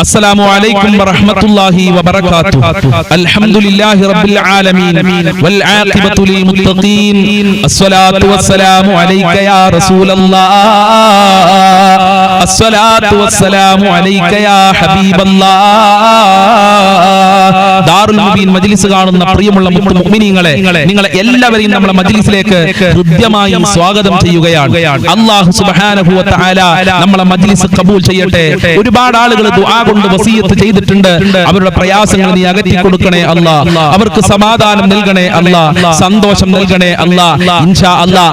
السلام عليكم ورحمة الله وبركاته. الحمد لله رب العالمين والعاقبة للمتقين. الصلاة والسلام عليك يا رسول الله. الصلاة والسلام عليك يا حبيب الله. ദാറുൽ മുബീൻ മജ്ലിസ് കാണുന്ന പ്രിയമുള്ള മുഅ്മിനീങ്ങളെ, നിങ്ങളെ എല്ലാവരെയും നമ്മുടെ മജ്ലിസിലേക്ക് ഹൃദ്യമായി സ്വാഗതം ചെയ്യുകയാണ്. അല്ലാഹു സുബ്ഹാനഹു വ തആല നമ്മുടെ മജ്ലിസ് ഖബൂൽ ചെയ്യട്ടെ. ഒരുപാട് ആളുകൾ ദുആ കൊണ്ട് വസിയത്ത് ചെയ്തിട്ടുണ്ട്. അവരുടെ പ്രയാസങ്ങൾ നീ അകറ്റി കൊടുക്കണേ അല്ലാ. അവർക്ക് സമാധാനം നൽകണേ അല്ലാ. സന്തോഷം നൽകണേ അല്ലാ. ഇൻഷാ അല്ലാ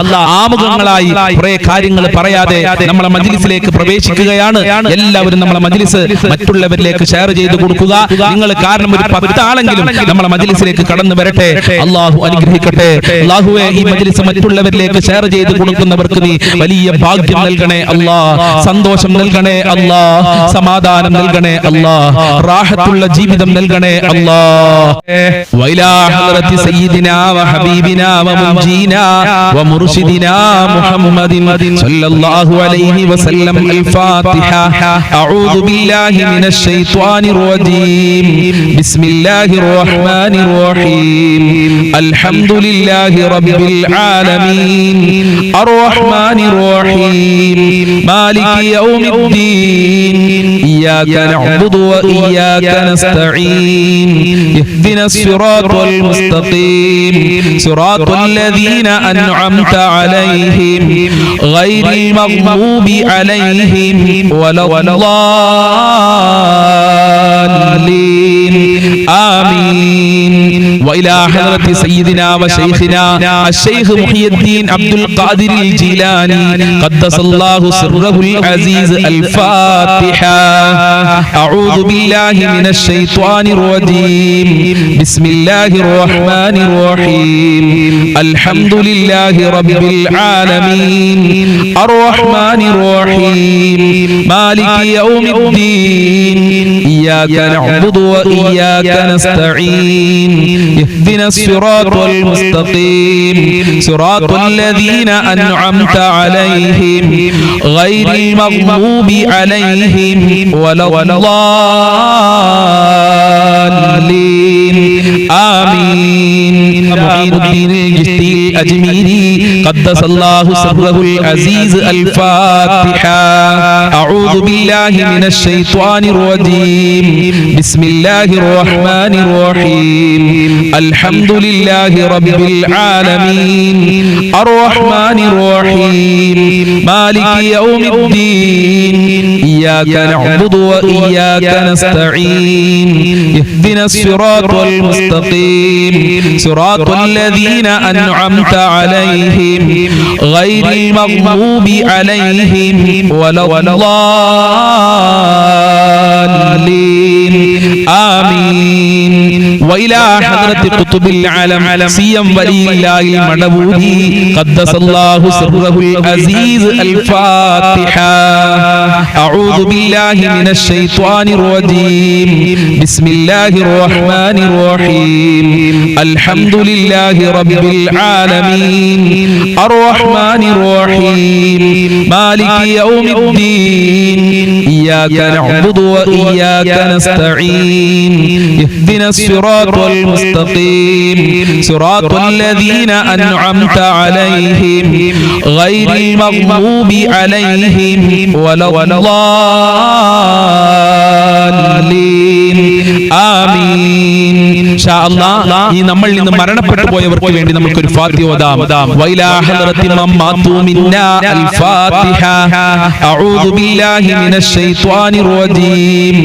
ആമുഖങ്ങളായി കുറെ കാര്യങ്ങൾ പറയാതെ നമ്മുടെ മജ്ലിസിലേക്ക് പ്രവേശിക്കുകയാണ്. എല്ലാവരും നമ്മുടെ മജ്ലിസ് മറ്റുള്ളവരിലേക്ക് ഷെയർ ചെയ്തു കൊടുക്കുക. നിങ്ങൾ കാരണം ഒരു 10 ആളെങ്കിലും നമ്മുടെ മജ്ലിസിലേക്ക് കടന്നു വരട്ടെ. അല്ലാഹു അനുഗ്രഹിക്കട്ടെ. അല്ലാഹുവേ, ഈ മജ്ലിസ് മറ്റുള്ളവരിലേക്ക് ഷെയർ ചെയ്തു കൊടുക്കുന്നവർക്ക് നീ വലിയ ഭാഗ്യം നൽകണേ അല്ലാ. സന്തോഷം നൽകണേ അല്ലാ. സമാധാനം നൽകണേ അല്ലാ. റാഹത്തുള്ള ജീവിതം നൽകണേ അല്ലാ. വൈലാ ഹദ്റത്തി സയ്യിദിനാ വ ഹബീബിനാ വ മുൻജീനാ വ മുർശിദിനാ മുഹമ്മദിൻ സല്ലല്ലാഹു അലൈഹി വസല്ലം. അൽ ഫാത്തിഹ. അഊദു ബില്ലാഹി മിനശ് ശൈത്വാനിർ റജീം. ബിസ്മില്ലാഹിർ റഹ്മാനിർ റഹീം. അൽഹംദുലില്ലാഹി റബ്ബിൽ ആലമീൻ. അർറഹ്മാനിർ റഹീം. മാലികി യൗമിദ്ദീൻ. ഇയ്യാക നഅ്ബുദു വ ഇയ്യാക നസ്തഈൻ. ഇഹ്ദിനസ് സിറാത്തൽ മുസ്തഖീം. സിറാത്തൽ ലദീന അൻഅംത അലൈഹിം ഗൈറിൽ മഗ്ദൂബി അലൈഹിം വലദ്ദാലിൻ. ആമീൻ. وإلى حضرة سيدنا وشيخنا الشيخ محي الدين عبد القادر الجيلاني قدس الله سره العزيز. الفاتحة. أعوذ بالله من الشيطان الرجيم. بسم الله الرحمن الرحيم. الحمد لله رب العالمين. الرحمن الرحيم. مالك يوم الدين. إياك نعبد وإياك نستعين. اهدنا الصراط المستقيم. صراط الذين أنعمت عليهم غير المغضوب عليهم ولا الضالين. آمين. معين الدين الجشتي الأجميري قدس الله سره العزيز. الفاتحة. أعوذ بالله من الشيطان الرجيم. بسم الله الرحمن الرحيم. الحمد لله رب العالمين. الرحمن الرحيم. مالك يوم الدين. إياك نعبد وإياك نستعين. اهدنا الصراط المستقيم. صراط الذين أنعمت عليهم غير المغضوب عليهم ولا الضالين. آمين. وإلى حضرة قطب العالم سيم ولي الله المدبوري قدس الله سره العزيز. الفاتحة. أعوذ بالله من الشيطان الرجيم. بسم الله الرحمن الرحيم. الحمد لله رب العالمين. الرحمن الرحيم. مالك يوم الدين. إياك نعبد وإياك نستعين. اهدنا الصراط المستقيم. صراط الذين أنعمت عليهم غير المغضوب عليهم ولا الضالين. آمين. شاء الله. ഈ നമ്മളിൽ നിന്ന് മരണപ്പെട്ടു പോയവർക്ക് വേണ്ടി നമുക്ക് ഒരു ഫാത്തിഹ ഓതാം. വൈലാ ഹദ്റത്തി മമ്മാതു മിന്നാ. അൽ ഫാത്തിഹ. അഊദു ബില്ലാഹി മിനശ് ശൈത്വാനിർ റജീം.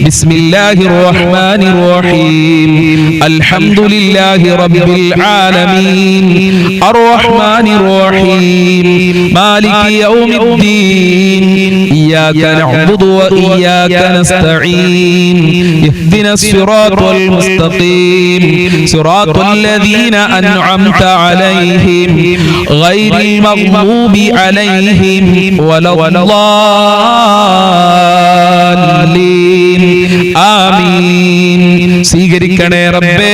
ബിസ്മില്ലാഹിർ റഹ്മാനിർ റഹീം. അൽഹംദുലില്ലാഹി റബ്ബിൽ ആലമീൻ. അർറഹ്മാനിർ റഹീം. മാലികി യൗമിദ്ദീൻ. ഇയ്യാക നഅ്ബുദു വ ഇയ്യാക നസ്തഈൻ. ഇഹ്ദിനസ് സിറാത്തൽ മുസ്തഖീം. സിറാത്തൽ ലദീന അൻഅംത അലൈഹിം ഗൈറിൽ മഗ്ദൂബി അലൈഹിം വല الضالين. آمين. സ്വീകരിക്കണേ റബ്ബേ,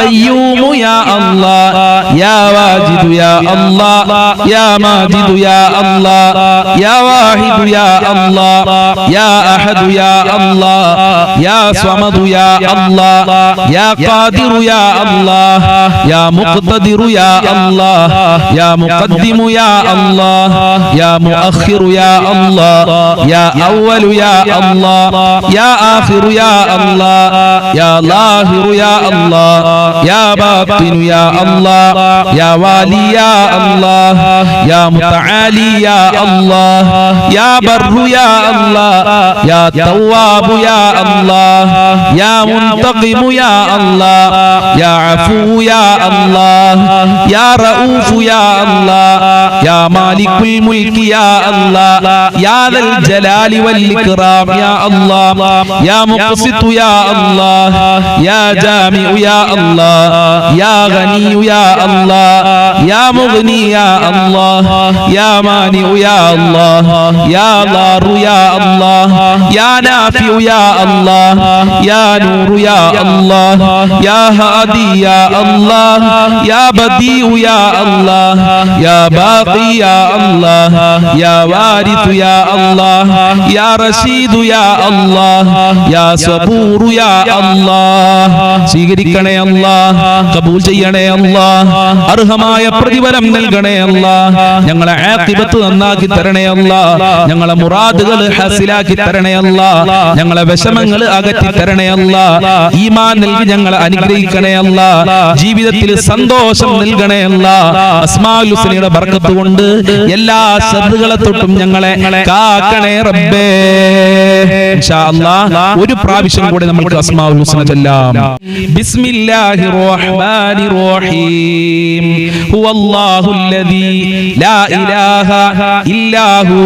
قيوم يا الله يا واجد يا الله يا ماجد يا الله يا واحد يا الله يا أحد يا الله يا صمد يا الله يا قادر يا الله يا مقتدر يا الله يا مقدم يا الله يا مؤخر يا الله يا أول يا الله يا آخر يا الله يا ظاهر يا الله يا باطن يا الله يا والي يا الله يا متعالي يا الله يا بر يا الله يا تواب يا الله يا منتقم يا الله يا عفو يا الله يا رؤوف يا الله يا مالك الملك يا الله يا ذا الجلال والإكرام يا الله يا مقسط يا الله يا جامع يا الله يا غني يا الله يا مغني يا الله يا مانع يا الله يا ضار يا الله يا نافع يا الله يا نور يا الله يا هادي يا الله يا بديع يا الله يا باقي يا الله يا وارث يا الله يا رشيد يا الله يا صبور يا الله സ്വീകരിക്കണേ അല്ലാഹ് ഖബൂൽ ചെയ്യണേ അല്ലാഹ് അർഹമായ പ്രതിഫലം നൽകണേ അല്ലാഹ് ഞങ്ങളെ ആഖിബത്ത് നന്നാക്കി തരണേ അല്ലാഹ് ഞങ്ങളെ മുറാദുകൾ ഹാസിലാക്കി തരണേ അല്ലാഹ് ഞങ്ങളെ വിഷമങ്ങൾ അകറ്റി തരണേ അല്ലാഹ് ഈമാൻ നൽകി ഞങ്ങളെ അനുഗ്രഹിക്കണേ അല്ലാഹ് ജീവിതത്തിൽ സന്തോഷം നൽകണേ അല്ലാഹ് അസ്മാഉൽ ഹുസ്നയുടെ ബർക്കത്ത് കൊണ്ട് എല്ലാ ശർറുകളെ തൊട്ടും ഞങ്ങളെ കാക്കണേ റബ്ബേ ഇൻഷാ അല്ലാഹ് ഒരു പ്രാവശ്യം കൂടി നമുക്ക് അസ്മാഉൽ ഹുസ്ന ചൊല്ലാം ബിസ്മില്ലാഹിർ റഹ്മാനിർ റഹീം ഹുവല്ലാഹുല്ലദീ ലാ ഇലാഹ ഇല്ലാഹു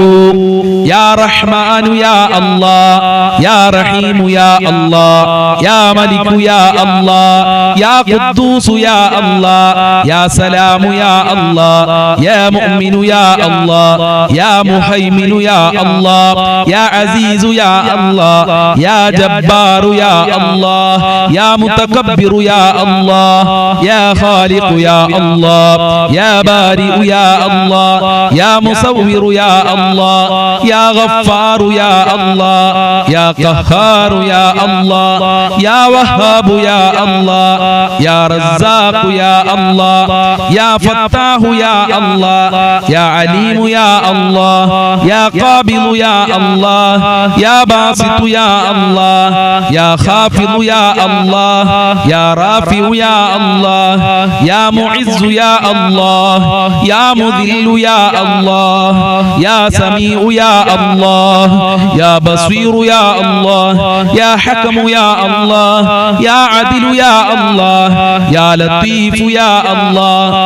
യാ റഹ്മാനു യാ അല്ലാഹ് യാ റഹീമു യാ അല്ലാഹ് യാ മലികു യാ അല്ലാഹ് യാ ഖുദ്ദൂസു യാ അല്ലാഹ് യാ സലാമു യാ അല്ലാഹ് യാ മുഅ്മിനു യാ അല്ലാഹ് യാ മുഹൈമിനു യാ അല്ലാഹ് യാ അസീസു യാ അല്ലാഹ് യാ ജബ്ബാറു യാ അല്ലാഹ് യാ മുതകബ്ബിറു യാ അല്ലാഹ് യാ ഖാലിഖു യാ അല്ലാഹ് യാ ബാരിഉ യാ അല്ലാഹ് യാ മുസവ്വിറു യാ അല്ലാഹ് യാ ഗഫാറു യാ അല്ലാഹ് യാ ഖഹാറു യാ അല്ലാഹ് യാ വഹ്ഹാബു യാ അല്ലാഹ് യാ റസ്സാഖു യാ അല്ലാഹ് യാ ഫത്താഹു യാ അല്ലാഹ് യാ അലീമു യാ അല്ലാഹ് യാ ഖാബിദു യാ അല്ലാഹ് യാ ബാസിതു യാ അല്ലാഹ് യാ ഖാഫിദു യാ അല്ലാഹ് യാ റാഫിഉ യാ അല്ലാഹ് യാ മുഇസ്സു യാ അല്ലാഹ് യാ മുദില്ലു യാ അല്ലാഹ് യാ സമീഉ യാ അല്ലാഹ് യാ ബസീറു യാ അല്ലാഹ് യാ ഹകമു യാ അല്ലാഹ് യാ അദിലു യാ അല്ലാഹ് യാ ലത്തീഫു യാ അല്ലാഹ്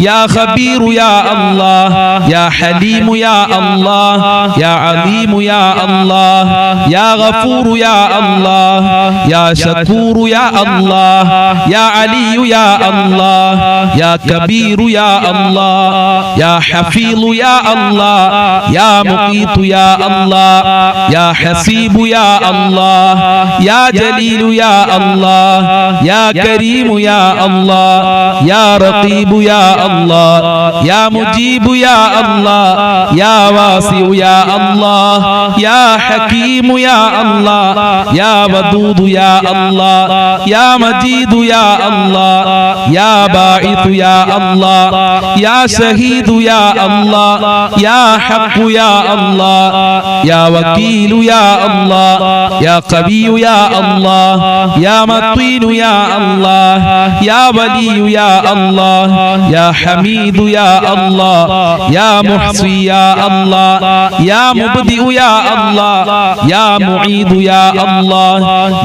യാ ഖബീറു യാ അല്ലാഹ് യാ ഹലീമു യാ അല്ലാഹ് യാ അലീമു യാ അല്ലാഹ് യാ ഗഫൂറു യാ അല്ലാഹ് യാ ശകൂറു യാ അല്ലാഹ് യാ അലിയു യാ അല്ലാഹ് യാ കബീറു യാ അല്ലാഹ് യാ ഹഫീളു യാ അല്ലാഹ് യാ മുഖീതു യാ അല്ലാഹ് യാ ഹസീബു യാ അല്ലാഹ് യാ ജലീലു യാ അല്ലാഹ് യാ കരീമു യാ അല്ലാഹ് യാ റഖീബു യാ അല്ലാഹ് യാ മുജീബു യാ അല്ലാഹ് യാ വാസിഉ യാ അല്ലാഹ് യാ ഹകീമു യാ അല്ലാഹ് യാ വദൂദു യാ അല്ലാഹ് യാ മജീദു യാ അല്ലാഹ് യാ ബാഇതു യാ അല്ലാഹ് യാ ഷഹീദു യാ അല്ലാഹ് യാ ഹഖു യാ അല്ലാഹ് യാ വകീലു യാ അല്ലാഹ് യാ ഖവിയ്യു യാ അല്ലാഹ് യാ മതീനു യാ അല്ലാഹ് യാ വലിയു യാ അല്ലാഹ് യാ ഹമീദു യാ അല്ലാഹ് യാ മുഹ്സി യാ അല്ലാഹ് യാ മുബ്ദിഉ യാ അല്ലാഹ് യാ മുഈദു യാ അല്ലാഹ്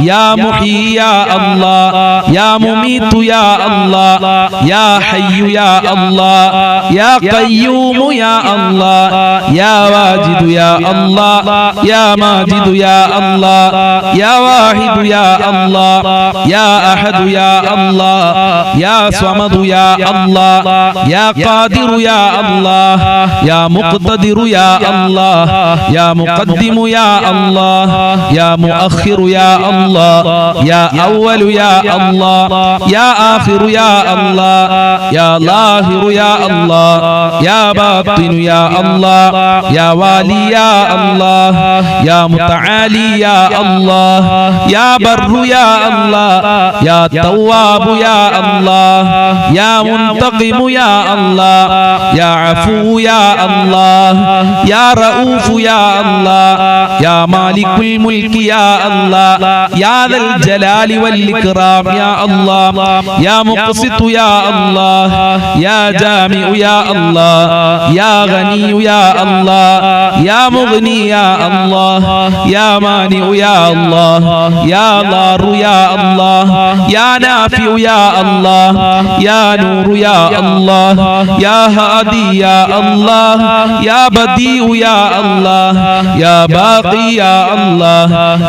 യാ മുഹീ യാ അല്ലാഹ് യാ മുമീതു യാ അല്ലാഹ് യാ ഹയ്യു യാ അല്ലാഹ് യാ ഖയ്യൂമു യാ അല്ലാഹ് യാ വാജിദു യാ അല്ലാഹ് യാ മാജിദു യാ അല്ലാഹ് യാ വാഹിദു യാ അല്ലാഹ് യാ അഹദു യാ അല്ലാഹ് യാ സ്വമദു യാ അല്ലാഹ് യാ ഖാദിറു യാ അല്ലാഹ് യാ മുഖ്തദിറു യാ അല്ലാഹ് യാ മുഖദ്ദിമു യാ അല്ലാഹ് യാ മുഅഖിറു യാ അല്ലാഹ് യാ അവ്വലു യാ അല്ലാഹ് يا آخر يا الله يا ظاهر يا الله يا باطن يا الله يا والي يا الله يا متعالي يا الله يا بر يا الله يا تواب يا الله يا منتقم يا الله يا عفو يا الله يا رؤوف يا الله يا مالك الملك يا الله يا ذا الجلال والإكرام يا الله يا مقسط يا الله يا جامع يا الله يا غني يا الله يا مغني يا الله يا مانع يا الله يا ضار يا الله يا نافع يا الله يا نور يا الله يا هادي يا الله يا بديع يا الله يا باقي يا الله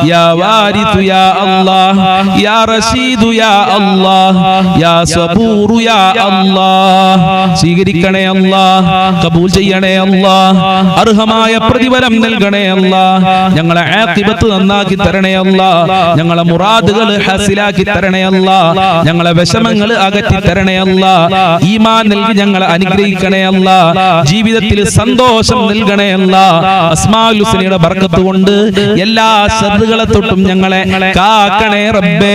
يا وارث يا الله يا رشيد يا الله يا صبور يا الله സ്വീകരിക്കണേ അല്ലാഹ് കബൂൽ ചെയ്യണേ അല്ലാഹ് അർഹമായ പ്രതിഫലം നൽകണേ അല്ലാഹ് ഞങ്ങളെ ആഖിബത്ത് നന്നാക്കി തരണേ അല്ലാഹ് ഞങ്ങളെ മുറാദുകൾ ഹാസിലാക്കി തരണേ അല്ലാഹ് ഞങ്ങളെ വിഷമങ്ങൾ അകറ്റി തരണേ അല്ലാഹ് ഈമാൻ നൽകി ഞങ്ങളെ അനുഗ്രഹിക്കണേ അല്ലാഹ് ജീവിതത്തിൽ സന്തോഷം നൽകണേ അല്ലാഹ് അസ്മാഉൽ ഹുസ്നയുടെ ബർക്കത്ത് കൊണ്ട് എല്ലാ ശർറുകളെ തൊട്ടും ഞങ്ങളെ കാക്കണേ റബ്ബേ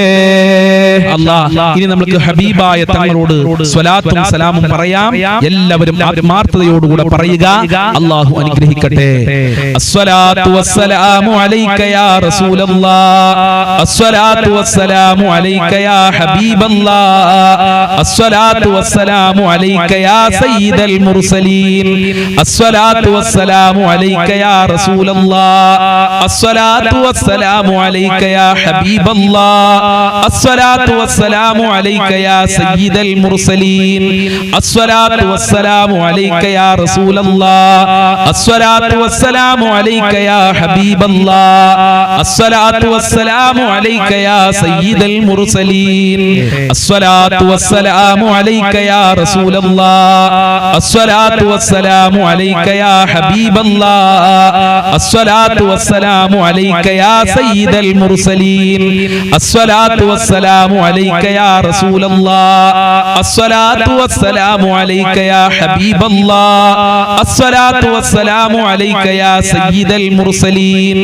അല്ലാഹ് ഇനി നമുക്ക് ഹബീബായ തങ്ങളോട് സ്വലാത്തും സലാമും പറയാം എല്ലാവരും ആത്മാർത്ഥതയോടുകൂടെ പറയുക അല്ലാഹു അനുഗ്രഹിക്കട്ടെ അസ്സലാത്തു വസ്സലാമു അലൈക യാ റസൂലല്ലാഹ് അസ്സലാത്തു വസ്സലാമു അലൈക യാ ഹബീബല്ലാഹ് അസ്സലാത്തു വസ്സലാമു അലൈക യാ സയ്യിദൽ മുർസലീൻ അസ്സലാത്തു വസ്സലാമു അലൈക യാ റസൂലല്ലാഹ് അസ്സലാത്തു വസ്സലാമു അലൈക യാ ഹബീബല്ലാഹ് അസ്സലാത്തു വസ്സലാമു അലൈക യാ സയ്യിദൽ മുർസലീൻ അസ്സലാത്തു വസ്സലാമു അലൈക യാ റസൂലല്ലാഹ് അസ്സലാത്തു വസ്സലാമു അലൈക യാ ഹബീബല്ലാഹ് അസ്സലാത്തു വസ്സലാമു അലൈക യാ സയ്യിദൽ മുർസലീൻ അസ്സലാത്തു വസ്സലാമു അലൈക യാ റസൂലല്ലാഹ് അസ്സലാത്തു വസ്സലാമു അലൈക യാ ഹബീബല്ലാഹ് അസ്സലാത്തു വസ്സലാമു അലൈക യാ സയ്യിദൽ മുർസലീൻ അസ്സലാത്തു വസ്സലാമു അലൈക യാ റസൂലല്ലാഹ് അസ്സലാത്തു വസ്സലാമു അലൈക യാ ഹബീബല്ലാഹ് അസ്സലാത്തു വസ്സലാമു അലൈക യാ സയ്യിദൽ മുർസലീൻ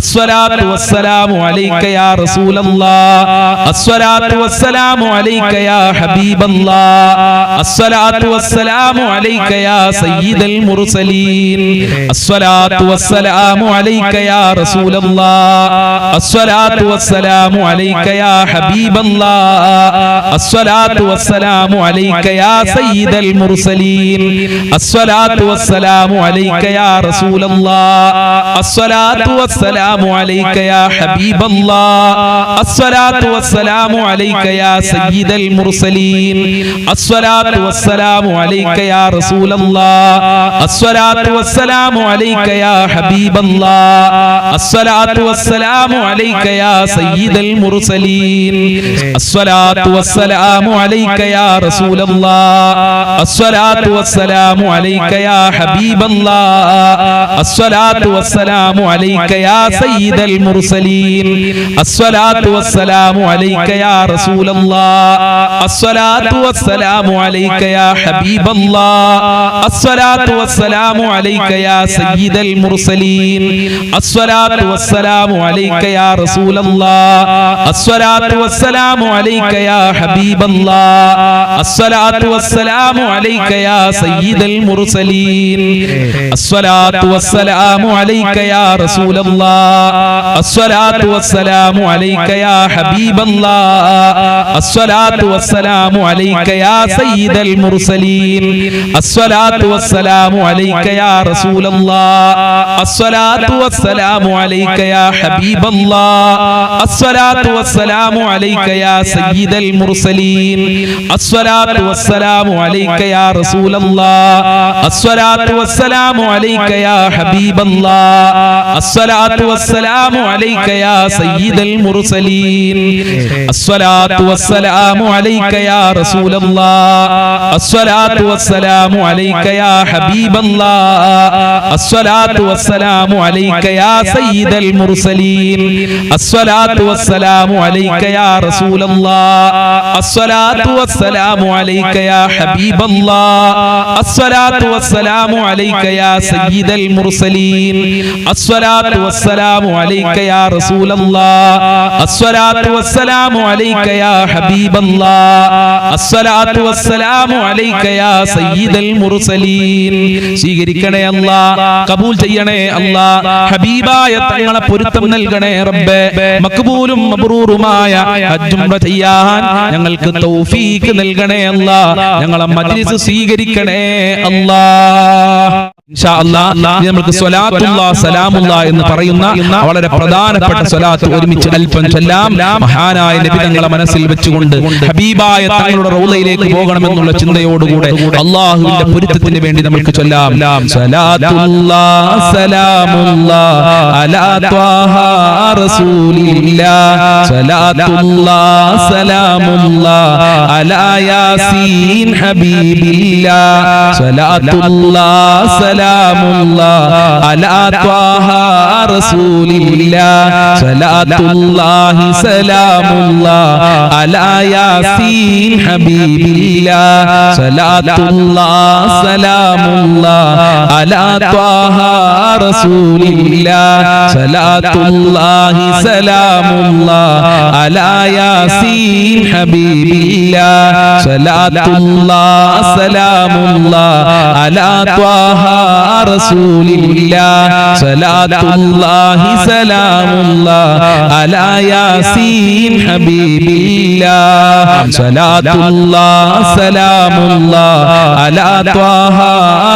അസ്സലാത്തു വസ്സലാമു അലൈക യാ റസൂലല്ലാഹ് അസ്സലാത്തു വസ്സലാമു അലൈക യാ ഹബീബല്ലാഹ് അസ്സലാത്തു വസ്സലാമു അലൈക യാ സയ്യിദൽ മുർസലീൻ അസ്സലാത്തു വസ്സലാമു അലൈക യാ റസൂലല്ലാഹ് അസ്സലാത്തു വസ്സലാമു അലൈക യാ ഹബീബല്ലാഹ് അസ്സലാത്തു വസ്സലാമു അലൈക യാ സയ്യിദൽ മുർസലീൻ അസ്സലാത്തു വസ്സലാമു അലൈക യാ റസൂലല്ലാഹ് അസ്സലാത്തു വസ്സലാമു അലൈക യാ ഹബീബല്ലാഹ് അസ്സലാത്തു വസ്സലാമു അലൈക യാ സയ്യിദൽ മുർസലീൻ അസ്സലാത്തു വസ്സലാമു അലൈക യാ റസൂലല്ലാഹ് അസ്സലാത്തു വസ്സലാമു അലൈക യാ ഹബീബല്ലാഹ് അസ്സലാത്തു വസ്സലാമു അലൈക യാ സയ്യിദൽ മുർസലീൻ അസ്സലാത്തു വസ്സലാമു അലൈക യാ റസൂലല്ലാഹ് അസ്സലാത്തു വസ്സലാമു അലൈക യാ ഹബീബല്ലാഹ് അസ്സലാത്തു വസ്സലാമു അലൈക യാ സയ്യിദൽ മുർസലീൻ അസ്സലാത്തു വസ്സലാമു അലൈക യാ റസൂലല്ലാഹ് അസ്സലാത്തു വസ്സലാമു അലൈക യാ ഹബീബല്ലാഹ് അസ്സലാത്തു വസ്സലാമു അലൈക യാ സയ്യിദൽ മുർസലീൻ അസ്സലാത്തു വസ്സലാമു അലൈക യാ റസൂലല്ലാഹ് അസ്സലാത്തു വസ്സലാമു അലൈക യാ ഹബീബല്ലാഹ് അസ്സലാത്തു വസ്സലാമു അലൈക യാ സയ്യിദൽ മുർസലീൻ അസ്സലാത്തു വസ്സലാമു അലൈക യാ റസൂലല്ലാഹ് അസ്സലാത്തു വസ്സലാമു അലൈക യാ ഹബീബല്ലാഹ് അസ്സലാത്തു വസ്സലാമു അലൈക യാ സയ്യിദൽ മുർസലീൻ അസ്സലാത്തു വസ്സലാമു അലൈക യാ റസൂലല്ലാഹ് അസ്സലാത്തു വസ്സലാമു അലൈക യാ ഹബീബല്ലാഹ് അസ്സലാത്തു വസ്സലാമു അലൈക യാ സയ്യിദൽ മുർസലീൻ അസ്സലാത്തു വസ്സലാമു അലൈക യാ റസൂലല്ലാഹ് അസ്സലാത്തു വസ്സലാമു അലൈക യാ ഹബീബല്ലാഹ് അസ്സലാത്തു വസ്സലാമു അലൈക യാ സയ്യിദൽ മുർസലീൻ അസ്സലാത്തു വസ്സലാമു അലൈക യാ റസൂലല്ലാഹ് അസ്സലാത്തു വസ്സലാമു അലൈക യാ ഹബീബല്ലാഹ് അസ്സലാത്തു വസ്സലാമു അലൈക യാ സയ്യിദൽ മുർസലീൻ അസ്സലാത്തു വസ്സലാമു അലൈക യാ റസൂലല്ലാഹ് റസൂലല്ലാഹ് അസ്സലാത്തു വസ്സലാമു അലൈക യാ ഹബീബല്ലാഹ് അസ്സലാത്തു വസ്സലാമു അലൈക യാ സയ്യിദൽ മുർസലീൻ അസ്സലാത്തു വസ്സലാമു അലൈക യാ റസൂലല്ലാഹ് അസ്സലാത്തു വസ്സലാമു അലൈക യാ ഹബീബല്ലാഹ് അസ്സലാത്തു വസ്സലാമു അലൈക യാ സയ്യിദൽ മുർസലീൻ. സ്വീകരിക്കണേ അല്ലാഹ്, കബൂൽ ചെയ്യണേ അല്ലാഹ്, ഹബീബായ തങ്ങളെ പൊരുത്തം നൽകണേ റബ്ബേ. മഖ്ബൂലും മബ്റൂറുമായ ഹജ്ജ് ഉംറ ചെയ്യാൻ ഞങ്ങൾക്ക് തൗഫീഖ് നൽകണേ അല്ലാഹ്. ഞങ്ങളെ മജ്ലിസ് സ്വീകരിക്കണേ അല്ലാഹ്. ഇൻഷാ അല്ലാഹ് നമുക്ക് സ്വലാത്തുല്ലാഹ് സലാമുല്ലാഹ് എന്ന് പറയുന്ന വളരെ പ്രധാനപ്പെട്ട സ്വലാത്ത് ഒരുമിച്ച് അല്പം ചൊല്ലാം. മഹാനായ നബി തങ്ങളെ മനസ്സിൽ വെച്ചുകൊണ്ട് ഹബീബായ തങ്ങളുടെ റൗളയിലേക്ക് പോകണമെന്നുള്ള ചിന്തയോടുകൂടെ അല്ലാഹുവിന്റെ പൊരുത്തത്തിന് വേണ്ടി നമുക്ക് ചൊല്ലാം. സ്വലാത്തുല്ലാഹ് സലാമുല്ലാഹ് അലാ ത്വാഹ റസൂലില്ലാഹ് സ്വലാത്തുല്ലാഹ് സലാമുല്ലാഹ് അലാ യാസീൻ ഹബീബില്ലാഹ് സ്വലാത്തുല്ലാഹ് സലാമുല്ലാഹ് അലാ ത്വാഹ റസൂലില്ലാഹ് സ്വലാത്തുല്ലാഹി സലാമുല്ലാഹ് അലാ യാസീൻ ഹബീബില്ലാഹ് സ്വലാത്തുല്ലാഹ് സലാമുല്ലാഹ് അലാ ത്വാഹ റസൂലില്ലാഹ് സ്വലാത്തുല്ലാഹി സലാമുല്ലാഹ് അലാ യാസീൻ ഹബീബില്ലാഹ് സ്വലാത്തുല്ലാഹ് സലാമുല്ലാഹ് അലാ ത്വാഹ റസൂലില്ലാഹ് സ്വലാത്തുല്ലാഹി സലാമുല്ലാഹ് അലാ യാസീൻ ഹബീബില്ലാഹ് സ്വലാത്തുല്ലാഹ് സലാമുല്ലാഹ് അലാ ത്വാഹ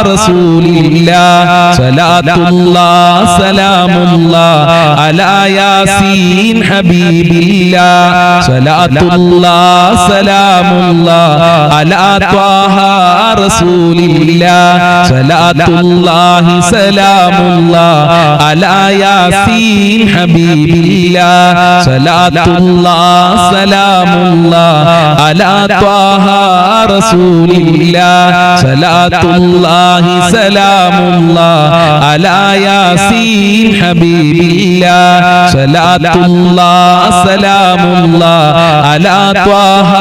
റസൂലില്ലാഹ് സ്വലാത്തുല്ലാഹ് സലാമുല്ലാഹ് അലാ യാസീൻ ഹബീബില്ലാഹ് സ്വലാത്തുല്ലാഹ് സലാമുല്ലാഹ് അലാ ത്വാഹ റസൂലില്ലാഹ് സ്വലാത്തുല്ലാഹി സലാമുല്ലാഹ് അലാ യാസീൻ ഹബീബില്ലാഹ് സ്വലാത്തുല്ലാഹ് സലാമുല്ലാഹ് അലാ ത്വാഹ റസൂലില്ലാഹ് സ്വലാത്തുല്ലാഹി സലാമുല്ലാഹ് അലാ യാസീൻ ഹബീബില്ലാഹ് സ്വലാത്തുല്ലാഹ് സലാമുല്ലാഹ് അലാ ത്വാഹ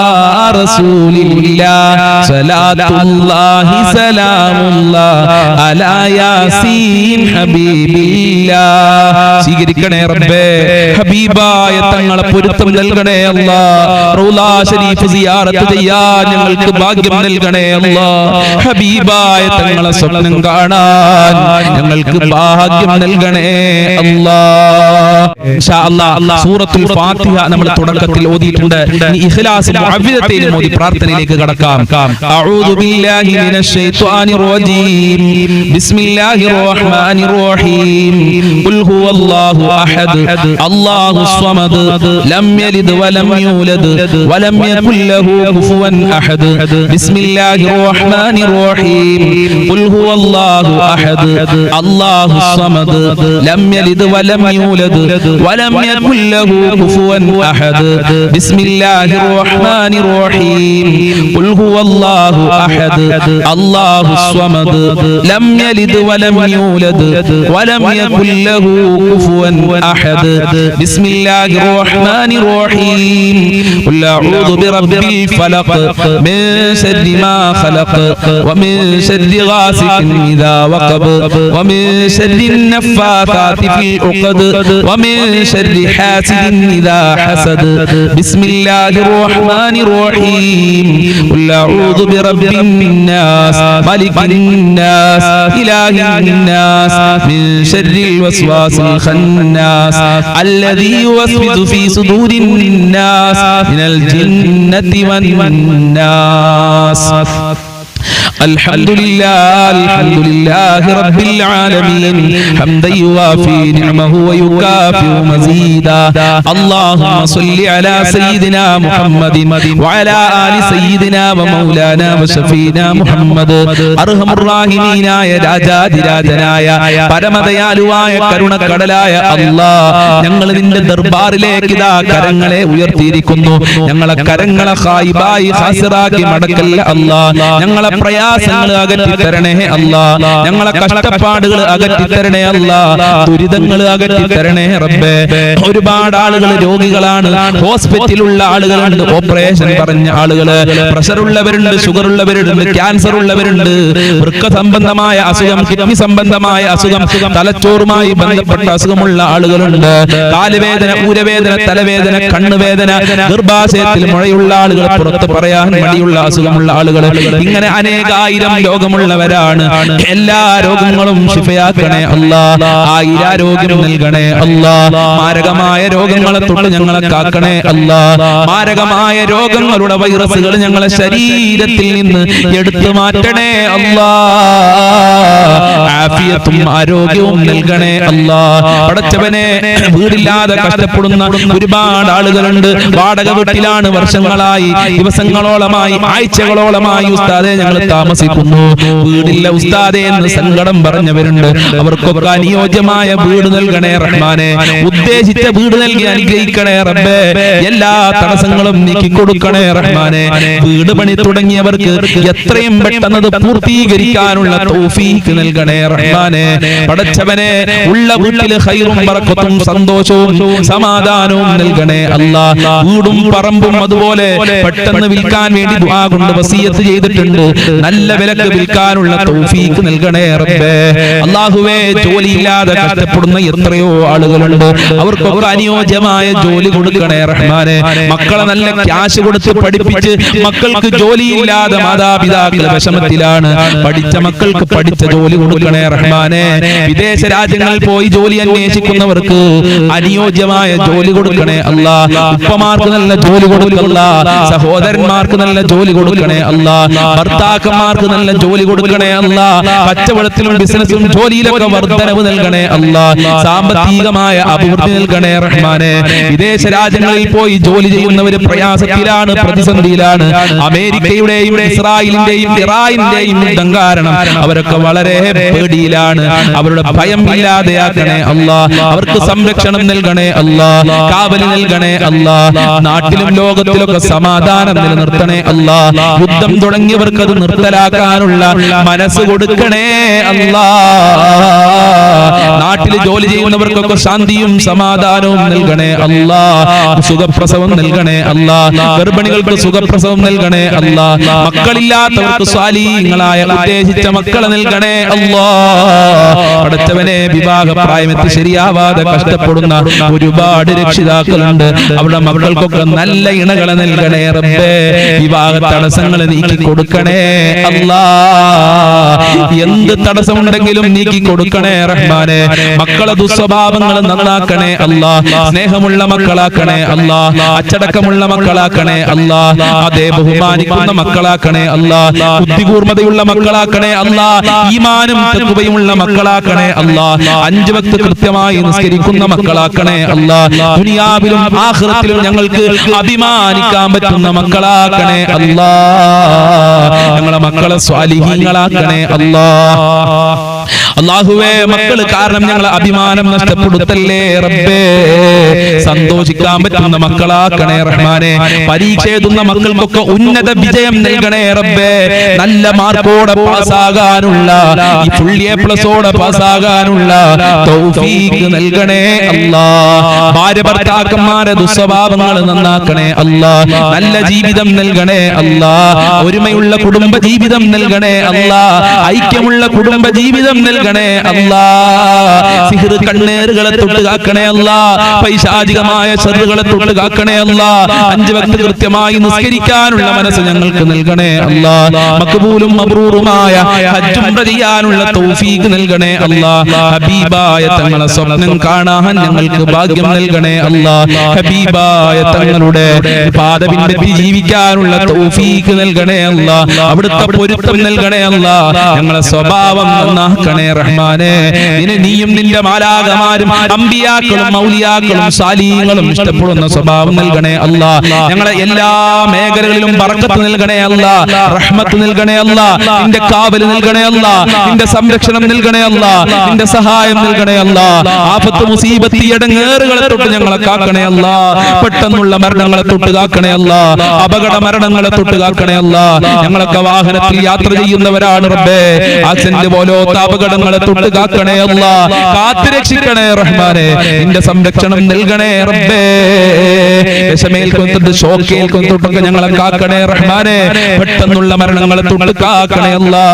റസൂലില്ലാഹ് സ്വലാത്തുല്ലാഹി സലാമുല്ലാഹ് അലാ യാസീൻ ഹബീബില്ലാഹ്. സ്വീകരിക്കണേ റബ്ബേ, ഹബീബായ തങ്ങളെ പൊരുത്തം നൽകണേ അല്ലാഹ്. റൗള ശരീഫ് സിയാറത്ത് ചെയ്യാൻ ഞങ്ങൾക്ക് ഭാഗ്യം നൽകണേ അല്ലാഹ്. ഹബീബായ തങ്ങളെ സ്വപ്നം കാണാൻ ഞങ്ങൾക്ക് ഭാഗ്യം നൽകണേ അല്ലാഹ്. ഇൻഷാ അല്ലാഹ് സൂറത്തുൽ ഫാത്തിഹ നമ്മൾ തുടക്കത്തിൽ ഓതിയിട്ടുണ്ട്. ഇനി ഇഖ്ലാസ് മുഅവ്വിദതയിൽ ഓതി പ്രാർത്ഥനയിലേക്ക് കടക്കാം. അഊദു ബില്ലാഹി മിനശ് ശൈത്വാനിർ റജീം ബിസ്മില്ലാഹിർ റഹ്മാനിർ റഹീം ഖുൽ ഹുവല്ലാഹു അഹദ് അല്ലാഹുസ് സ്വമദ് ലം യലിദ് വലം യൂലദ് വലം യകുൽ ലഹു കുഫുവൻ അഹദ് ബിസ്മില്ലാഹിർ റഹ്മാനിർ റഹീം ഖുൽ ഹുവല്ലാഹു അഹദ് അല്ലാഹുസ് സ്വമദ് ലം യലിദ് വലം യൂലദ് വലം യകുൽ ലഹു കുഫുവൻ അഹദ് ബിസ്മില്ലാഹിർ റഹ്മാനിർ റഹീം ഖുൽ ഹുവല്ലാഹു അഹദ് അല്ലാഹുസ് സ്വമദ് ലം യലിദ് വലം യൂലദ് വലം യകുൽ ലഹു കുഫുവൻ അഹദ് ബിസ്മില്ലാഹിർ റഹ്മാനിർ റഹീം ഖുൽ അഊദു ബിറബ്ബിൽ ഫലഖ് മിൻ ശർരി മാ ഖലഖ് വമിൻ ശർരി ഗാസിഖിൻ ഇദാ വഖബ് വമിൻ ശർരി النفاثات في العقد ومن شر حاسد إذا حسد بسم الله الرحمن الرحيم قل أعوذ برب الناس ملك الناس إله الناس من شر الوسواس الخناس الذي يوسوس في صدور الناس من الجنة والناس. الحمد لله رب العالمين حمدا يوافي نعمه ويكافئ مزيدا. اللهم صل على سيدنا محمد وعلى آل سيدنا ومولانا وشفينا محمد. أرحم الراحمين يا രാജാതിരാജനായ പരമദയാലുവായ കരുണക്കടലായ അല്ലാഹ്, ഞങ്ങൾ നിന്റെ ദർബാറിലേക്ക് ഇതാ കരങ്ങളെ ഉയർത്തിയിരിക്കുന്നു. ഞങ്ങളെ കരങ്ങളെ ഖായിബായി ഖാസിറാക്കി മടക്കല്ല അല്ലാഹ്. ഞങ്ങളെ പ്രയാസങ്ങൾ അകറ്റി തരണേ അല്ലാ, ഞങ്ങളെ കഷ്ടപ്പാടുകൾ അകറ്റി തരണേ അല്ലാ, ദുരിതങ്ങൾ അകറ്റി തരണേ റബ്ബേ. ഒരുപാട് ആളുകൾ രോഗികളാണ്, ഹോസ്പിറ്റലിലുള്ള ആളുകളുണ്ട്, ഓപ്പറേഷൻ പറഞ്ഞ ആളുകള്, പ്രഷർ ഉള്ളവരുണ്ട്, ഷുഗർ ഉള്ളവരുണ്ട്, ക്യാൻസർ ഉള്ളവരുണ്ട്, വൃക്ക സംബന്ധമായ അസുഖം, കിഡ്നി സംബന്ധമായ അസുഖം, തലച്ചോറുമായി ബന്ധപ്പെട്ട അസുഖമുള്ള ആളുകളുണ്ട്, കാലുവേദന, ഊരവേദന, തലവേദന, കണ്ണുവേദന, ഗർഭാശയത്തിൽ മുഴയുള്ള ആളുകൾ, പുറത്ത് പറയാൻ മടിയുള്ള അസുഖമുള്ള ആളുകൾ, ഇങ്ങനെ അനേകായിരം രോഗമുള്ളവരാണ്. എല്ലാ രോഗങ്ങളും ശിഫയാക്കണേ അല്ലാ, ആയിരാരോഗ്യം നൽകണേ അല്ലാ, മാരകമായ രോഗങ്ങളെ തൊട്ട് ഞങ്ങളെ കാക്കണേ അല്ലാ, മാരകമായ രോഗങ്ങളുടെ വൈറസുകൾ ഞങ്ങളെ ശരീരത്തിൽ നിന്ന് എടുത്തു മാറ്റണേ അല്ലാ, ആഫിയത്തും ആരോഗ്യവും നൽകണേ അല്ലാ. പടച്ചവനെ, വീടില്ലാതെ കഷ്ടപ്പെടുന്ന ഒരുപാട് ആളുകളുണ്ട്, വാടക വീട്ടിലാണ് വർഷങ്ങളായി, ദിവസങ്ങളോളമായി, ആഴ്ചകളോളമായി ഉസ്താദെ ഞങ്ങൾ താമസിക്കുന്നു, വീടില്ല ഉസ്താദെ എന്ന് സങ്കടം പറഞ്ഞവരുണ്ട്. അവർക്കൊക്കെ അനുയോജ്യമായ വീട് നൽകണേ റഹ്മാനെ, ഉദ്ദേശിച്ച വീട് നൽകി അനുഗ്രഹിക്കണേ റബ്ബേ, എല്ലാ തടസ്സങ്ങളും നീക്കി കൊടുക്കണേ റഹ്മാനെ. വീട് പണി തുടങ്ങിയവർക്ക് എത്രയും പെട്ടെന്ന് പൂർത്തീകരിക്കാനുള്ള തൗഫീഖ് നൽകണേ റഹ്മാനെ. പടച്ചവനെ, ഉള്ള വീട്ടിൽ ഖൈറും ബറക്കത്തും സന്തോഷവും സമാധാനവും നൽകണേ അല്ലാ. വീടും പറമ്പും അതുപോലെ പെട്ടെന്ന് വിൽക്കാൻ വേണ്ടി ദുആ കൊണ്ട് വസിയത്ത് ചെയ്തിട്ടുണ്ട്, നല്ല വിലക്ക് വിൽക്കാനുള്ള തൗഫീഖ് നൽകണേ റബ്ബേ. അല്ലാഹുവേ, ജോലിയില്ലാതെ കഷ്ടപ്പെടുന്ന എത്രയോ ആളുകളുണ്ട്, അവർക്കൊക്കെ അനുയോജ്യമായ ജോലി കൊടുക്കണേ റഹ്മാനെ. മക്കളെ നല്ല ക്യാഷ് കൊടുത്ത് പഠിപ്പിച്ച് മക്കൾക്ക് ജോലിയില്ലാതെ മാതാപിതാക്കൾ വിഷമത്തിലാണ്, പഠിച്ച മക്കൾക്ക് പഠിച്ച ജോലി കൊടുക്കണേ റഹ്മാനെ. വിദേശ രാജ്യങ്ങളിൽ പോയി ജോലി അന്വേഷിക്കുന്നവർക്ക് അനുയോജ്യമായ ജോലി കൊടുക്കണേ അല്ലാ. ഉപ്പമാർക്ക് നല്ല ജോലി കൊടുക്കല്ലാ, സഹോദരന്മാർക്ക് നല്ല ജോലി കൊടുക്കണേ അല്ലാ, ഭർത്താക്കന്മാർക്ക് നല്ല ജോലി കൊടുക്കണേ അല്ലാ. കച്ചവടത്തിലും ബിസിനസ്സിലും ജോലിയിലൊക്കെ വർധനവ് നൽകണേ അല്ലാ, സാമ്പത്തികമായ അഭിവൃദ്ധി നൽകണേ റഹ്മാനെ. വിദേശ രാജ്യങ്ങളിൽ പോയി ജോലി ചെയ്യുന്നവര് പ്രയാസത്തിലാണ്, പ്രതിസന്ധിയിലാണ്. അമേരിക്കയുടെയും ഇസ്രായേലിന്റെയും ഇറാനിന്റെയും യുദ്ധം കാരണം അവരൊക്കെ വളരെ പേടിയിലാണ്. അവരുടെ ഭയം ഇല്ലാതെയാക്കണേ അല്ലാ, അവർക്ക് സംരക്ഷണം നൽകണേ അല്ലാ, കാവൽ നൽകണേ അല്ലാ. നാട്ടിലും ലോകത്തിലൊക്കെ സമാധാനം നിലനിർത്തണേ അല്ലാ. യുദ്ധം തുടങ്ങിയവർക്ക് അത് നിർത്തലാക്കാനുള്ള മനസ്സ് കൊടുക്കണേ അല്ലാ. നാട്ടിൽ ജോലി ചെയ്യുന്നവർക്കൊക്കെ ശാന്തിയും സമാധാനവും നൽകണേ അല്ലാ. സുഖപ്രസവം നൽകണേ അല്ലാ, ഗർഭിണികൾക്ക് സുഖപ്രസവം നൽകണേ അല്ലാ. മക്കളില്ലാത്തവർക്ക് സ്വാലിഹീങ്ങളായ ഉദ്ദേശിച്ച മക്കളെ നൽകണേ അല്ലാ. പടച്ചവനെ, വിവാഹ പ്രായമെത്തി ശരിയാവാതെ കഷ്ടപ്പെടുന്ന ഒരുപാട് രക്ഷിതാക്കളുണ്ട്, അവരുടെ മക്കൾക്കൊക്കെ നല്ല ഇണകളെ നൽകണേ റബ്ബേ. വിവാഹ തടസ്സങ്ങൾ നീക്കി കൊടുക്കണേ അല്ലാ, എന്ത് തടസ്സമുണ്ടെങ്കിലും നീക്കി കൊടുക്കണേ റഹ്മാനെ. മക്കളെ ദുസ്വഭാവങ്ങൾ നന്നാക്കണേ അല്ലാ, സ്നേഹമുള്ള മക്കളാക്കണേ അല്ലാ, അച്ചടക്കമുള്ള മക്കളാക്കണേ അല്ലാ, അതേ ബഹുമാനിക്കുന്ന മക്കളാക്കണേ അല്ലാ, ബുദ്ധികൂർമ്മതയുള്ള മക്കളാക്കണേ അല്ലാ, ഈമാനും തഖ്വയുമുള്ള മക്കളാക്കണേ അല്ലാ, 5 വക്ത് കൃത്യമായി നിസ്കരിക്കുന്ന മക്കളാക്കണേ അല്ലാ. ദുനിയാവിലും ആഖിറത്തിലും ഞങ്ങൾക്ക് അഭിമാനിക്കാൻ പറ്റുന്ന മക്കളാക്കണേ അല്ലാ. ഞങ്ങളെ മക്കളെ സ്വാലിഹീങ്ങളാക്കണേ അല്ലാ. അല്ലാഹുവേ, മക്കള് കാരണം ഞങ്ങളെ അഭിമാനം നഷ്ടപ്പെടുത്തല്ലേ റബ്ബേ. സന്തോഷിക്കാൻ പറ്റുന്ന മക്കളാക്കണേ റഹ്മാനെ. പരീക്ഷ എഴുതുന്ന മക്കൾക്കൊക്കെ ഉന്നത വിജയം നൽകണേ റബ്ബേ. നല്ല മാർക്കോടെ പാസ്സാകാനുള്ള, ഈ ഫുൾ A+ഓടെ പാസ്സാകാനുള്ള തൗഫീഖ് നൽകണേ അല്ലാ. ഭാര്യ ഭർത്താക്കന്മാരെ ദുസ്വഭാവങ്ങൾ നന്നാക്കണേ അല്ലാ. നല്ല ജീവിതം നൽകണേ അല്ലാ. ഒരുമയുള്ള കുടുംബ ജീവിതം നൽകണേ അല്ലാ. ഐക്യമുള്ള കുടുംബ ജീവിതം നൽകണേ അല്ലാ. സിഹ്ർ കണ്ണേറുകളെ തൊട്ട് കാക്കണേ അല്ലാ. പൈശാചികമായ ശർറുകളെ തൊട്ട് കാക്കണേ അല്ലാ. 5 വക്ത് കൃത്യമായി നിസ്കരിക്കാനുള്ള മനസ്സ് ഞങ്ങൾക്ക് നൽകണേ അല്ലാ. മഖ്ബൂലും മബ്റൂറുമായ ഹജ്ജ് ഉംറ ചെയ്യാനുള്ള തൗഫീഖ് നൽകണേ അല്ലാ. ഹബീബായ തങ്ങളെ സ്വപ്നം കാണാൻ ഞങ്ങൾക്ക് ഭാഗ്യം നൽകണേ അല്ലാ. ഹബീബായ തങ്ങളുടെ പാത പിൻപറ്റി ജീവിക്കാനുള്ള തൗഫീഖ് നൽകണേ അല്ലാ. അവിടുത്തെ പൊരുത്തം നൽകണേ അല്ലാ. ഞങ്ങളെ സ്വഭാവം നന്നാക്കണേ റഹ്മാനെ. നീയും നിന്റെ മാലാഖമാരും അമ്പിയാക്കളും മൗലിയാക്കളും സാലിഹീങ്ങളും ഇഷ്ടപ്പെടുന്ന സ്വഭാവം നൽകണേ അല്ലാ. ഞങ്ങളെ എല്ലാ മേഖലകളിലും ബർക്കത്ത് നൽകണേ അല്ലാ, റഹ്മത്ത് നൽകണേ അല്ലാ, നിന്റെ കാവൽ നൽകണേ അല്ലാ, നിന്റെ സംരക്ഷണം നൽകണേ അല്ലാ, നിന്റെ സഹായം നൽകണേ അല്ലാ. ആപത്ത് മുസീബത്ത് ഇടങ്ങേറുകളെ തൊട്ട് ഞങ്ങളെ കാക്കണേ അല്ലാ. പെട്ടെന്നുള്ള മരണങ്ങളെ തൊട്ട് കാക്കണേ അല്ലാ, അപകട മരണങ്ങളെ തൊട്ട് കാക്കണേ അല്ലാ. ഞങ്ങളൊക്കെ വാഹനത്തിൽ യാത്ര ചെയ്യുന്നവരാണ് റബ്ബേ, ആക്സിഡന്റ് പോലത്തെ അപകടങ്ങളെ തൊട്ട് കാക്കണേ അല്ലാ, കാത്തുരക്ഷിക്കണേ റഹ്മാനെ. നിന്റെ സംരക്ഷണം നൽകണേ റബ്ബേ. വിഷമേൽക്കൊണ്ടിട്ട് ഷോക്കേൽക്കൊണ്ടിട്ടൊക്കെ ഞങ്ങളെ കാക്കണേ റഹ്മാനെ. പെട്ടെന്നുള്ള മരണങ്ങളെ തൊട്ട് കാക്കണേ അല്ലാ.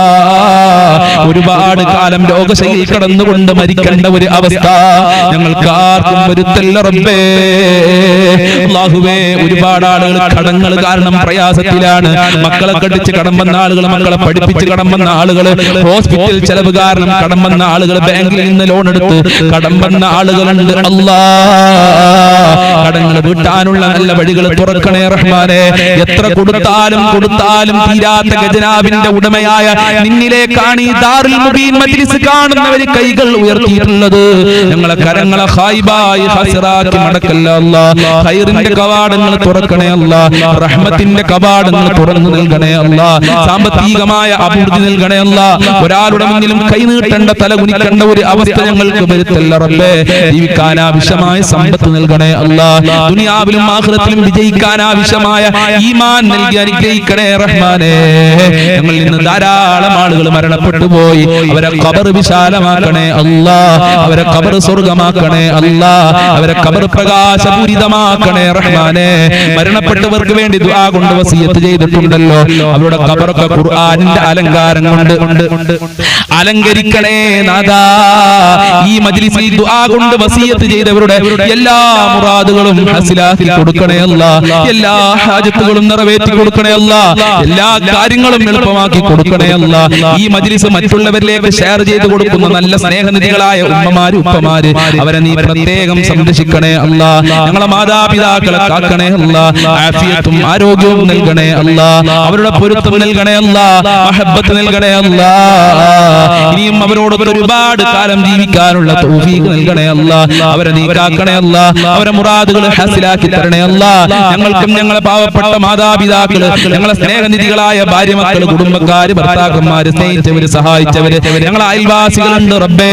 ഒരുപാട് കാലം രോഗശൈലി കടന്നുകൊണ്ട് മരിക്കേണ്ട ഒരു അവസ്ഥ ഞങ്ങൾക്ക് ആർക്കും വരുത്തല്ല റബ്ബേ. അല്ലാഹുവേ, ഒരുപാട് ആളുകൾ കടങ്ങൾ കാരണം പ്രയാസത്തിലാണ്. മക്കളെ കടിച്ച് കടം വന്ന ആളുകൾ, മക്കളെ പഠിപ്പിച്ച് കടം വന്ന ആളുകൾ, ഹോസ്പിറ്റൽ ചെലവ് കാരണം കടം വന്ന ആളുകൾ, ബാങ്കിൽ നിന്ന് ലോൺ എടുത്ത് കടം വന്ന ആളുകളുണ്ട്. അല്ലാ, കടങ്ങൾ വീട്ടാനുള്ള നല്ല വഴികൾ തുറക്കണേ റഹ്മാനെ. എത്ര കൊടുത്താലും തീരാത്ത ഖജനാവിന്റെ ഉടമയായ നിന്നിലേക്കാണ് ഈ ദാറുൽ മുബീൻ മജ്ലിസ് കാണുന്നവർ കൈകൾ ഉയർത്തിയിട്ടുള്ളത്. ഞങ്ങളെ കരങ്ങളെ ഖായിബായി ഹസ്റാക്കി മടക്കല്ല അല്ലാ. ഖൈറിന്റെ കവാടങ്ങൾ തുറക്കണേ അല്ലാ, റഹ്മത്തിന്റെ കവാടങ്ങൾ തുറന്നു നൽകണേ അല്ലാ, സാമ്പത്തികമായ അഭിവൃദ്ധി നൽകണേ അല്ലാ. ഒരാളുടെ മുന്നിലും കൈ നീട്ടേണ്ട, തല കുനിക്കേണ്ട ഒരു അവസ്ഥ ഞങ്ങൾക്ക് വരുത്തല്ല റബ്ബേ. ജീവിക്കാൻ ആവശ്യമായ സമ്പത്ത് നൽകണേ അല്ലാ. ദുനിയാവിലും ആഖിറത്തിലും വിജയിക്കാൻ ആവശ്യമായ ഈമാൻ നൽകി അനുഗ്രഹിക്കണേ റഹ്മാനെ. ഞങ്ങളിൽ നിന്ന് ധാരാളം ആളുകൾ മരണപ്പെട്ടു പോയി. അവരെ ഖബർ വിശാലമാക്കണേ അല്ലാ, അവരെ ഖബർ സ്വർഗ്ഗമാക്കണേ അല്ലാ, അവരെ ഖബർ പ്രകാശപൂരിതമാക്കണേ റഹ്മാനെ. മരണപ്പെട്ടവർക്ക് വേണ്ടി ദുആ കൊണ്ട് വസിയത്ത് ചെയ്തിട്ടുണ്ടല്ലോ, അവരുടെ ഖബറൊക്കെ ഖുർആനിന്റെ അലങ്കാരം കൊണ്ട് അലങ്കരിക്കണേ നാദാ. ഈ മജ്ലിസിൽ ദുആ കൊണ്ട് വസിയത്ത് ചെയ്തവരുടെ എല്ലാ മുറാദുകളും ഹസിലാക്കി കൊടുക്കണേ അല്ലാ, എല്ലാ ഹാജത്തുകളും നിറവേറ്റി കൊടുക്കണേ അല്ലാ, എല്ലാ കാര്യങ്ങളും എളുപ്പമാക്കി കൊടുക്കണേ അല്ലാ. ഈ മജ്ലിസ് മറ്റുള്ളവരിലേക്ക് ഷെയർ ചെയ്ത് കൊടുക്കുന്ന നല്ല സ്നേഹനിധികളായ ഉമ്മമാര് ഉപ്പമാര്, അവരെ നീ പ്രത്യേകം സംരക്ഷിക്കണേ അല്ലാ. ഞങ്ങളെ മാതാപിതാക്കളെ കാക്കണേ അല്ലാ, ആഫിയത്തും ആരോഗ്യവും നൽകണേ അല്ലാ, അവരുടെ പൊരുത്തം നൽകണേ അല്ലാ, മഹബ്ബത്ത് നൽകണേ അല്ലാ. ഇനിയും അവരോടൊക്കെ ഒരുപാട് കാലം ജീവിക്കാനുള്ള തൗഫീഖ് നൽകണേ അല്ലാ. അവരെ നീ കാക്കണേ അല്ലാ, അവരെ മുറാദുകൾ ഹാസിലാക്കി തരണേ അല്ലാ. ഞങ്ങൾക്കും ഞങ്ങളെ പാവപ്പെട്ട മാതാപിതാക്കള്, ഞങ്ങളെ സ്നേഹനിധികളായ ഭാര്യ മക്കള്, കുടുംബക്കാര്, ഭർത്താക്കന്മാര്, സ്നേഹിച്ചവര്, സഹായിച്ചവര്, ഞങ്ങളെ അയൽവാസികളുണ്ട് റബ്ബേ.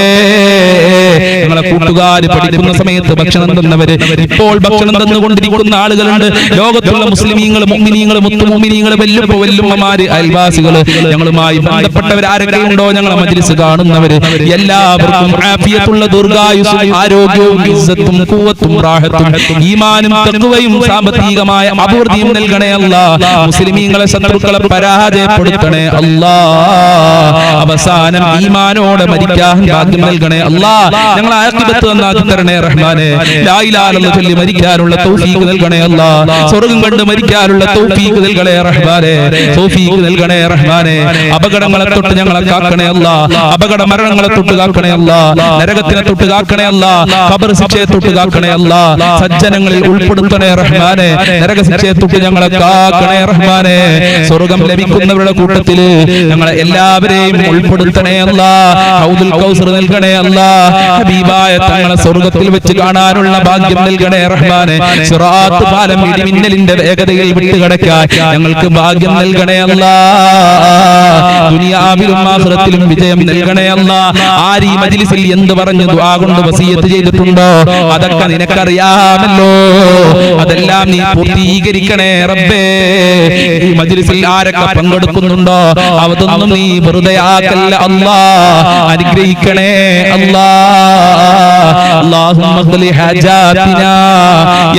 ഞങ്ങളെ കൂട്ടുകാര്, പഠിക്കുന്ന സമയത്ത് ഭക്ഷണം തന്നവര്, ഇപ്പോൾ ഭക്ഷണം തന്നുകൊണ്ടിരിക്കുന്ന ആളുകളുണ്ട്. ലോകത്തുള്ള മുസ്ലിമീങ്ങള്, മുഅ്മിനീങ്ങള്, മുത്തുമുഅ്മിനീങ്ങള്, വല്ലുമ്മമാര്, അയൽവാസികള്, ഞങ്ങളുമായി ബന്ധപ്പെട്ടവർ ആരൊക്കെ ഉണ്ടോ ഞങ്ങളെ മജ്ലിസ് കാണുന്നവര്, എല്ലാവർക്കും ആഫിയത്തുള്ള ദീർഘായുസ്സും ആരോഗ്യവും ഇസ്സത്തും ഖുവത്തും റാഹത്തും ഈമാനും തഖ്വയും സാമ്പത്തികമായ അഭിവൃദ്ധിയും നൽകണേ അല്ലാ. മുസ്ലിമീങ്ങളെ ശത്രുക്കളെ പരാജയപ്പെടുത്തണേ അല്ലാ. അവസാനം ഈമാനോടെ മരിക്കാൻ ഭാഗ്യം നൽകണേ അല്ലാ. ഞങ്ങളെ ആഖിബത്ത് നന്നാക്കി തരണേ റഹ്മാനെ. ലാ ഇലാഹ ഇല്ലല്ലാഹ് ചൊല്ലി മരിക്കാനുള്ള തൗഫീഖ് നൽകണേ അല്ലാ. സ്വർഗ്ഗം കണ്ട് മരിക്കാനുള്ള തൗഫീഖ് നൽകണേ റഹ്മാനെ. തൗഫീഖ് നൽകണേ റഹ്മാനെ. അപകടങ്ങളെ തൊട്ട് ഞങ്ങളെ കാക്കണേ അല്ലാ, അപകട മരണങ്ങളെ തൊട്ട് കാക്കണേ അല്ലാ, നരകത്തിനെ തൊട്ട് കാക്കണേ അല്ലാ, ഖബർ ശിക്ഷയെ തൊട്ട് കാക്കണേ അല്ലാ. സജ്ജനങ്ങളിൽ ഉൾപ്പെടുത്തണേ റഹ്മാനെ. നരക ശിക്ഷയെ തൊട്ട് ഞങ്ങളെ കാക്കണേ റഹ്മാനെ. സ്വർഗ്ഗം ലഭിക്കുന്നവരുടെ കൂട്ടത്തില് ഞങ്ങളെ എല്ലാവരെയും ഉൾപ്പെടുത്തണേ അല്ലാ. ഹൗദുൽ കൗസർ നൽകണേ അല്ലാ. ഹബീബായ തങ്ങളെ സ്വർഗ്ഗത്തിൽ വെച്ച് കാണാനുള്ള ഭാഗ്യം നൽകണേ റഹ്മാനെ. സിറാത്ത് പാലം ഇടിമിന്നലിന്റെ വേഗതയിൽ വിട്ടുകിടക്കാൻ ഞങ്ങൾക്ക് ഭാഗ്യം നൽകണേ അല്ലാ. ദുനിയാവിലും ആഖിറത്തിലും വിജയം നൽകണേ അല്ലാ. ആര് ഈ മജ്ലിസിൽ എന്ത് പറഞ്ഞു ദുആ കൊണ്ട് വസിയത്ത് ചെയ്തിട്ടുണ്ടോ അതൊക്കെ നിനക്കറിയാമല്ലോ, അതെല്ലാം നീ പൂർത്തീകരിക്കണേ റബ്ബേ. ഈ മജ്ലിസിൽ ആരൊക്കെ പങ്കെടുക്കുന്നുണ്ടോ അതൊന്നും നീ വെറുതെ ആക്കല്ല അല്ലാ. അനുഗ്രഹിക്കണേ അല്ലാ. അല്ലാഹുമ്മ ഖ്ലി ഹജാതിനാ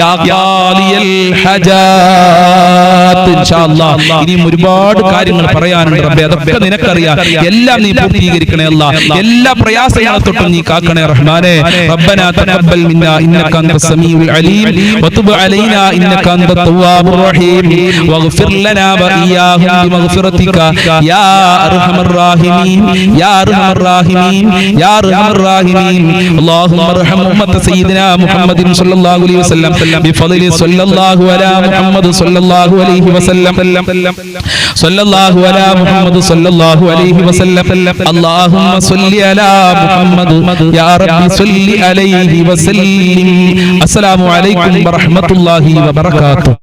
യാ ഖാലിയൽ ഹജാത്ത്. ഇൻഷാ അല്ലാഹ് ഇനിയും ഒരുപാട് കാര്യങ്ങൾ പറയാനുണ്ട് റബ്ബേ, അതൊക്കെ നിനക്കറിയാം. എല്ലാം നീ പൂർത്തീകരിക്കണേ അല്ലാ. എല്ലാ പ്രയാസങ്ങളെ തൊട്ടും നീ കാക്കണേ റഹ്മാനെ. റബ്ബനാ തഖബ്ബൽ മിന്നാ ഇന്നക അൻതസ് സമീഉൽ അലീം വതുബ് അലൈനാ ഇന്നക അൻതത് തവ്വാബുർ റഹീം വഗ്ഫിർ ലനാ വഇയ്യാഹും ബിമഗ്ഫിറതിക യാ അർഹമർ റഹീമീൻ യാ അർഹമർ റഹീമീൻ യാ അർഹമർ റഹീമീൻ. അല്ലാഹുമ്മ അർഹം ഉമ്മത സയ്യിദിനാ മുഹമ്മദിൻ സ്വല്ലല്ലാഹു അലൈഹി വസല്ലം ബിഫളിലി സ്വല്ലല്ലാഹു അലാ മുഹമ്മദ് സ്വല്ലല്ലാഹു അലൈഹി വസല്ലം. വസല്ലം സല്ലല്ലാഹു അലാ മുഹമ്മദ് സല്ലല്ലാഹു അലൈഹി വസല്ലം അല്ലാഹുമ്മ സ്വല്ലി അലാ മുഹമ്മദ് യാ റബ്ബി സ്വല്ലി അലൈഹി വസല്ലിം. അസ്സലാമു അലൈക്കും വറഹ്മത്തുള്ളാഹി വബറകാതുഹു.